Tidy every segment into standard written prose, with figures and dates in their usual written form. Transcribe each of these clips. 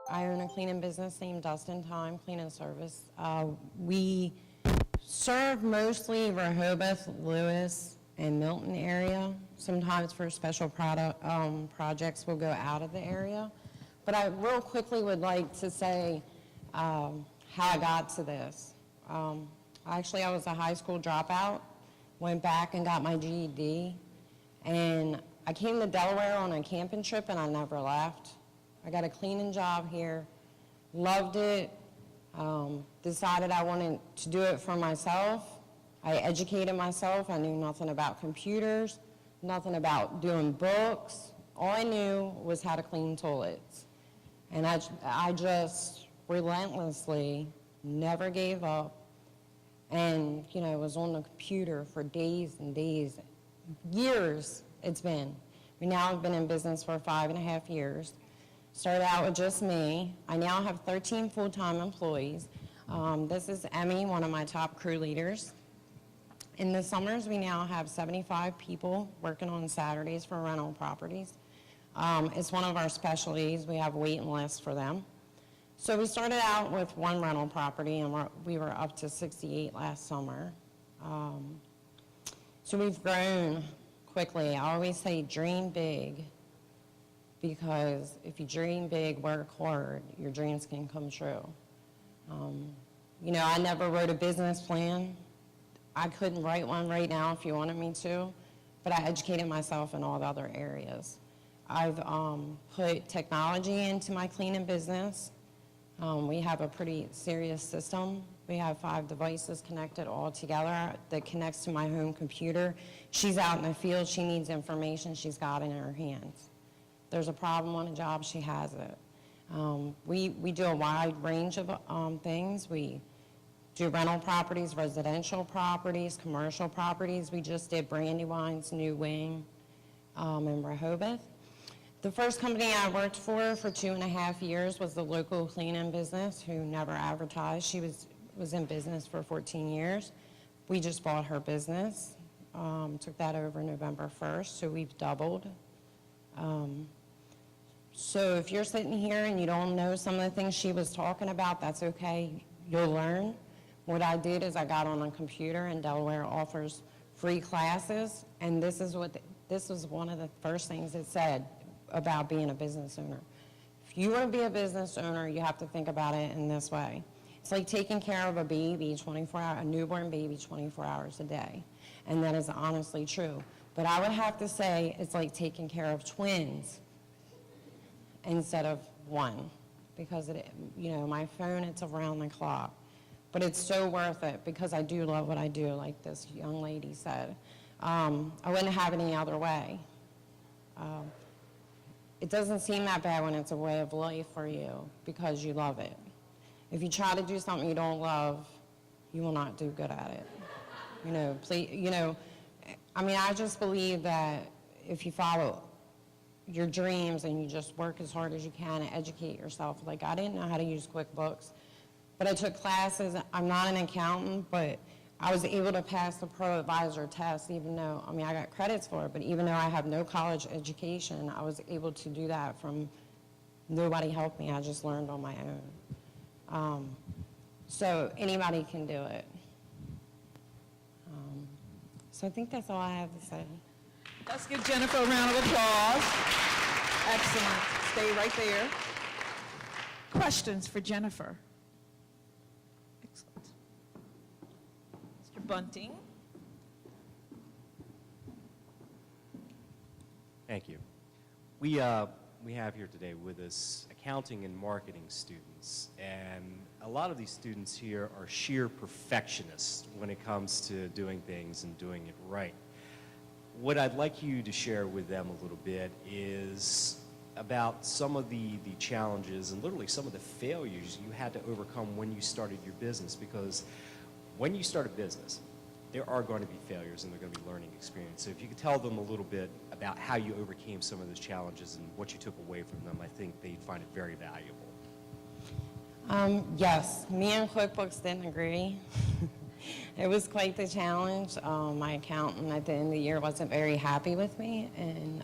I own a cleaning business named Dustin Time Cleaning Service. We serve mostly Rehoboth, Lewis, and Milton area. Sometimes for special projects we'll go out of the area. But I real quickly would like to say how I got to this. Actually, I was a high school dropout, went back and got my GED, and I came to Delaware on a camping trip and I never left. I got a cleaning job here, loved it, decided I wanted to do it for myself. I educated myself. I knew nothing about computers, nothing about doing books. All I knew was how to clean toilets. And I just relentlessly never gave up and, was on the computer for days and days, years it's been. We now have been in business for 5.5 years. Started out with just me. I now have 13 full-time employees. This is Emmy, one of my top crew leaders. In the summers, we now have 75 people working on Saturdays for rental properties. It's one of our specialties. We have waiting lists for them. So we started out with one rental property, and we were up to 68 last summer. So we've grown quickly. I always say dream big, because if you dream big, work hard, your dreams can come true. I never wrote a business plan. I couldn't write one right now if you wanted me to, but I educated myself in all the other areas. I've put technology into my cleaning business. We have a pretty serious system. We have 5 devices connected all together that connects to my home computer. She's out in the field, she needs information, she's got it in her hands. There's a problem on a job, she has it. We do a wide range of things. We do rental properties, residential properties, commercial properties. We just did Brandywine's new wing in Rehoboth. The first company I worked for 2.5 years was the local cleaning business who never advertised. She was in business for 14 years. We just bought her business, took that over November 1st, so we've doubled. So if you're sitting here and you don't know some of the things she was talking about, that's okay, you'll learn. What I did is I got on a computer, and Delaware offers free classes, and this was one of the first things it said about being a business owner. If you want to be a business owner, you have to think about it in this way. It's like taking care of a baby 24 hours, a newborn baby 24 hours a day, and that is honestly true. But I would have to say it's like taking care of twins instead of one, because my phone, it's around the clock. But it's so worth it because I do love what I do, like this young lady said. I wouldn't have it any other way. It doesn't seem that bad when it's a way of life for you because you love it. If you try to do something you don't love, you will not do good at it. I just believe that if you follow your dreams and you just work as hard as you can and educate yourself. Like, I didn't know how to use QuickBooks, but I took classes. I'm not an accountant, but I was able to pass the Pro Advisor test, even though, I got credits for it, but even though I have no college education, I was able to do that from, nobody helped me, I just learned on my own. So anybody can do it. So I think that's all I have to say. Let's give Jennifer a round of applause. Excellent. Stay right there. Questions for Jennifer? Excellent. Mr. Bunting. Thank you. We have here today with us accounting and marketing students, and a lot of these students here are sheer perfectionists when it comes to doing things and doing it right. What I'd like you to share with them a little bit is about some of the challenges and literally some of the failures you had to overcome when you started your business, because when you start a business, there are going to be failures and there are going to be learning experience. So if you could tell them a little bit about how you overcame some of those challenges and what you took away from them, I think they'd find it very valuable. Yes, me and QuickBooks didn't agree. It was quite the challenge. My accountant at the end of the year wasn't very happy with me, and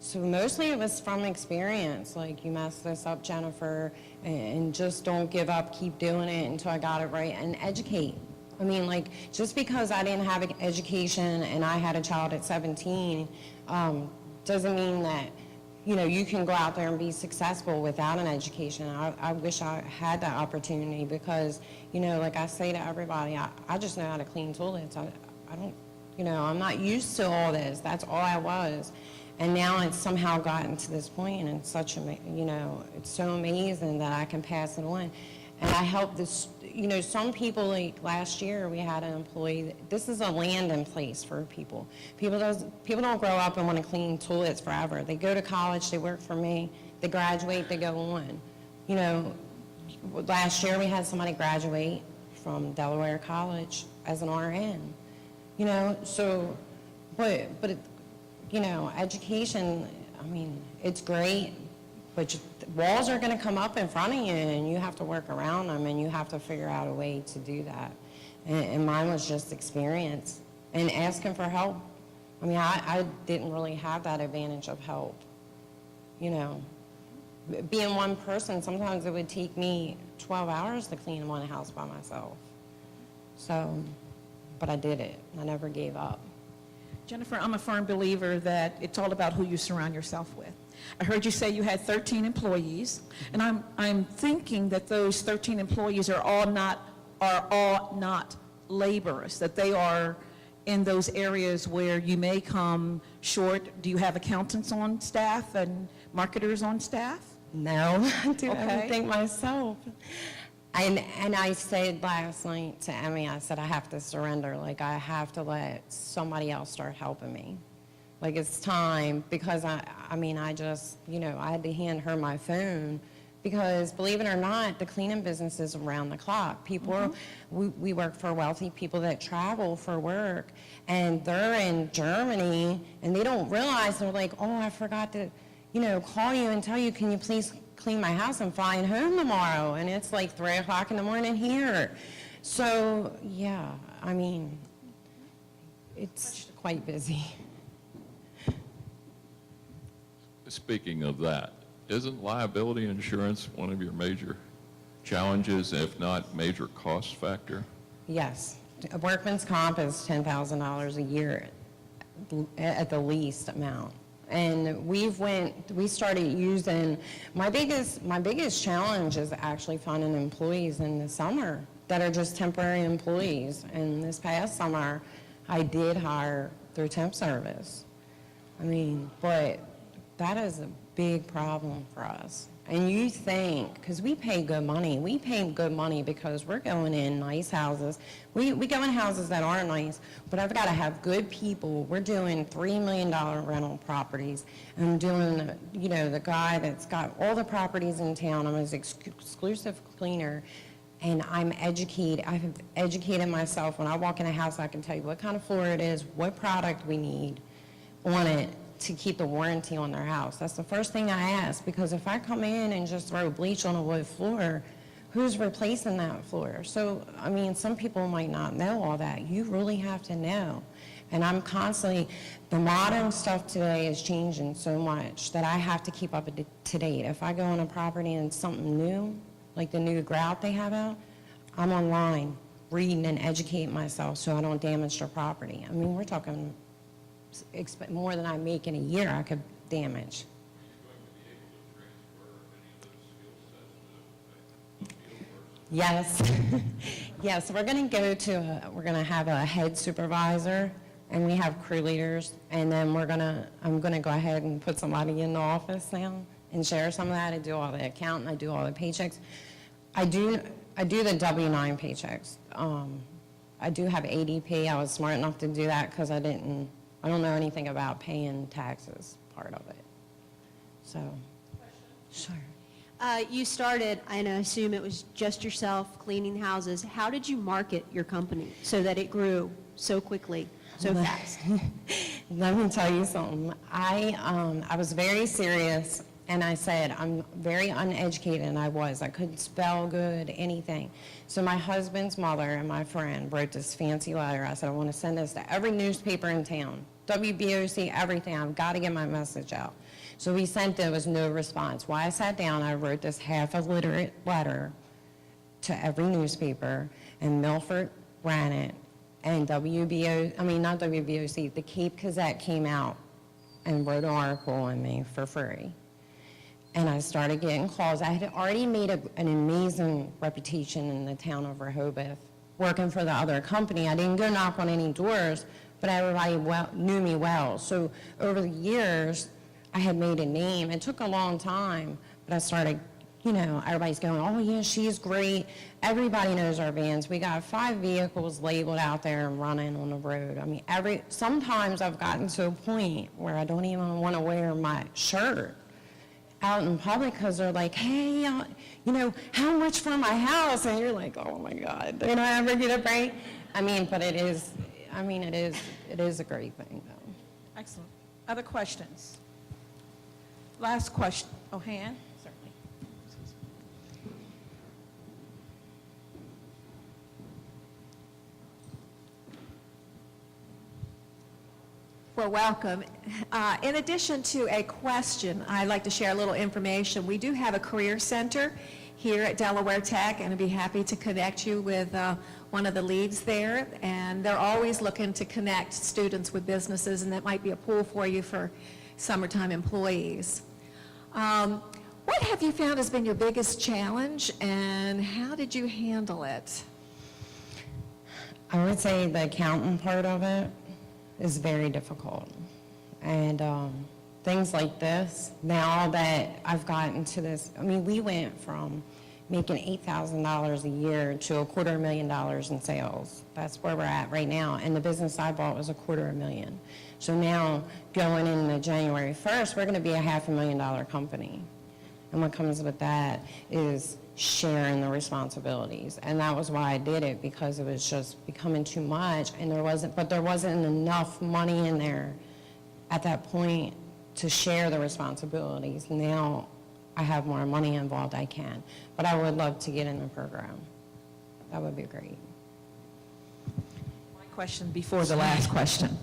So mostly it was from experience, like, you messed this up, Jennifer, and just don't give up, keep doing it until I got it right, and educate. I mean, like, just because I didn't have an education and I had a child at 17, doesn't mean that, you know, you can go out there and be successful without an education. I wish I had that opportunity because, you know, like I say to everybody, I just know how to clean toilets. I don't, you know, I'm not used to all this. That's all I was. And now it's somehow gotten to this point, and it's such a, you know, it's so amazing that I can pass it on. And I help this, you know, some people, like last year, we had an employee, this is a landing place for people. People don't grow up and want to clean toilets forever. They go to college, they work for me, they graduate, they go on. You know, last year we had somebody graduate from Delaware College as an RN. You know, so, but you know, education, I mean, it's great, but walls are going to come up in front of you, and you have to work around them, and you have to figure out a way to do that. And mine was just experience and asking for help. I mean, I didn't really have that advantage of help. You know, being one person, sometimes it would take me 12 hours to clean one house by myself. So, but I did it. I never gave up. Jennifer, I'm a firm believer that it's all about who you surround yourself with. I heard you say you had 13 employees, and I'm thinking that those 13 employees are all not laborers, that they are in those areas where you may come short. Do you have accountants on staff and marketers on staff? No, I do Okay. everything myself. And I said last night to Emmy, I said, I have to surrender. Like, I have to let somebody else start helping me. Like, it's time, because I mean, I just, you know, I had to hand her my phone because, believe it or not, the cleaning business is around the clock. People, we work for wealthy people that travel for work, and they're in Germany, and they don't realize, they're like, oh, I forgot to, you know, call you and tell you, can you please clean my house? I'm flying home tomorrow, and it's like 3 o'clock in the morning here. So, yeah, I mean, it's quite busy. Speaking of that, isn't liability insurance one of your major challenges, if not major cost factor? Yes. A workman's comp is $10,000 a year at the least amount. And we started using, my biggest challenge is actually finding employees in the summer that are just temporary employees. And this past summer, I did hire through temp service. I mean, but that is a big problem for us. And you think, because we pay good money because we're going in nice houses. We go in houses that aren't nice, but I've got to have good people. We're doing $3 million rental properties. I'm doing, you know, the guy that's got all the properties in town. I'm his exclusive cleaner, and I'm educated. I have educated myself. When I walk in a house, I can tell you what kind of floor it is, what product we need on it to keep the warranty on their house. That's the first thing I ask, because if I come in and just throw bleach on a wood floor, who's replacing that floor? So, I mean, some people might not know all that. You really have to know. And I'm constantly, the modern stuff today is changing so much that I have to keep up to date. If I go on a property and it's something new, like the new grout they have out, I'm online reading and educating myself so I don't damage their property. I mean, we're talking more than I make in a year I could damage. Yes. Yes, we're going to have a head supervisor, and we have crew leaders, and then I'm going to go ahead and put somebody in the office now and share some of that. I do all the accounting, I do all the paychecks. I do the W-9 paychecks. I do have ADP. I was smart enough to do that because I don't know anything about paying taxes part of it. So, sure. You started, and I assume it was just yourself cleaning houses. How did you market your company so that it grew so quickly, so fast? Let me tell you something. I was very serious, and I said, I'm very uneducated, and I couldn't spell good, anything. So my husband's mother and my friend wrote this fancy letter. I said, I want to send this to every newspaper in town, WBOC, everything. I've got to get my message out. So we sent, there was no response. Why I sat down, I wrote this half-illiterate letter to every newspaper, and Milford ran it, and not WBOC, the Cape Gazette came out and wrote an article on me for free. And I started getting calls. I had already made an amazing reputation in the town of Rehoboth, working for the other company. I didn't go knock on any doors, but everybody knew me well. So over the years, I had made a name. It took a long time, but I started, everybody's going, oh yeah, she's great. Everybody knows our vans. We got 5 vehicles labeled out there and running on the road. I mean, sometimes I've gotten to a point where I don't even want to wear my shirt out in public because they're like, hey, how much for my house? And you're like, oh my God, do I ever get a break? But it is a great thing though. Excellent. Other questions? Last question. Oh, hand? Certainly. Well, welcome. In addition to a question, I'd like to share a little information. We do have a career center here at Delaware Tech, and I'd be happy to connect you with one of the leads there. And they're always looking to connect students with businesses, and that might be a pool for you for summertime employees. What have you found has been your biggest challenge, and how did you handle it? I would say the accounting part of it is very difficult. And things like this, now that I've gotten to this, we went from making $8,000 a year to $250,000 in sales. That's where we're at right now. And the business I bought was $250,000. So now going into January 1st, we're going to be a $500,000 company. And what comes with that is sharing the responsibilities. And that was why I did it, because it was just becoming too much, and there wasn't enough money in there at that point to share the responsibilities. Now I have more money involved, I can. But I would love to get in the program. That would be great. My question before the last question.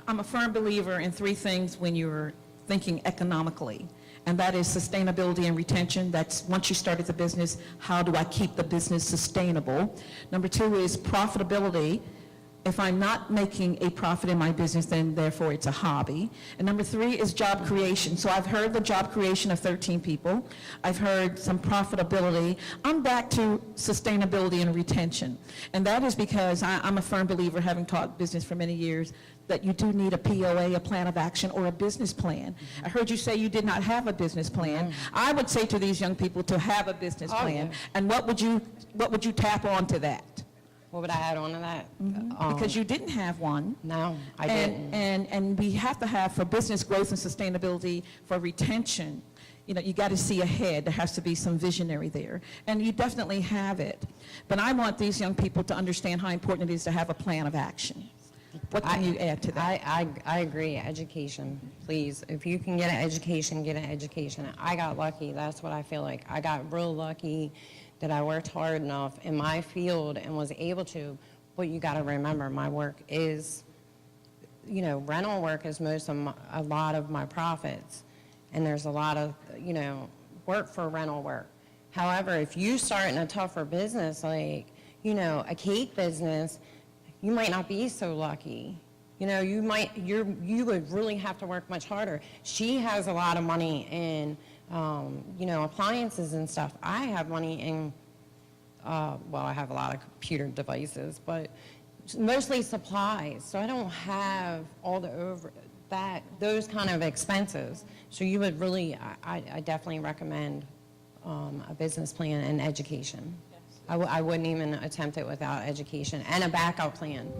I'm a firm believer in 3 things when you're thinking economically, and that is sustainability and retention. That's once you started the business, how do I keep the business sustainable? Number 2 is profitability. If I'm not making a profit in my business, then therefore it's a hobby. And number 3 is job creation. So I've heard the job creation of 13 people. I've heard some profitability. I'm back to sustainability and retention. And that is because I'm a firm believer, having taught business for many years, that you do need a POA, a plan of action, or a business plan. I heard you say you did not have a business plan. I would say to these young people to have a business plan. Yeah. And what would you tap onto that? What would I add on to that? Because you didn't have one. No, I didn't. And we have to have, for business growth and sustainability, for retention, you got to see ahead. There has to be some visionary there. And you definitely have it. But I want these young people to understand how important it is to have a plan of action. What can you add to that? I agree. Education, please. If you can get an education, get an education. I got lucky. That's what I feel like. I got real lucky that I worked hard enough in my field and was able to. But you got to remember, my work is, rental work is a lot of my profits. And there's a lot of, work for rental work. However, if you start in a tougher business, like, a cake business, you might not be so lucky. You would really have to work much harder. She has a lot of money in, appliances and stuff. I have money in, I have a lot of computer devices, but mostly supplies. So I don't have all those kind of expenses. So you would really, I definitely recommend a business plan and education. I wouldn't even attempt it without education and a backup plan.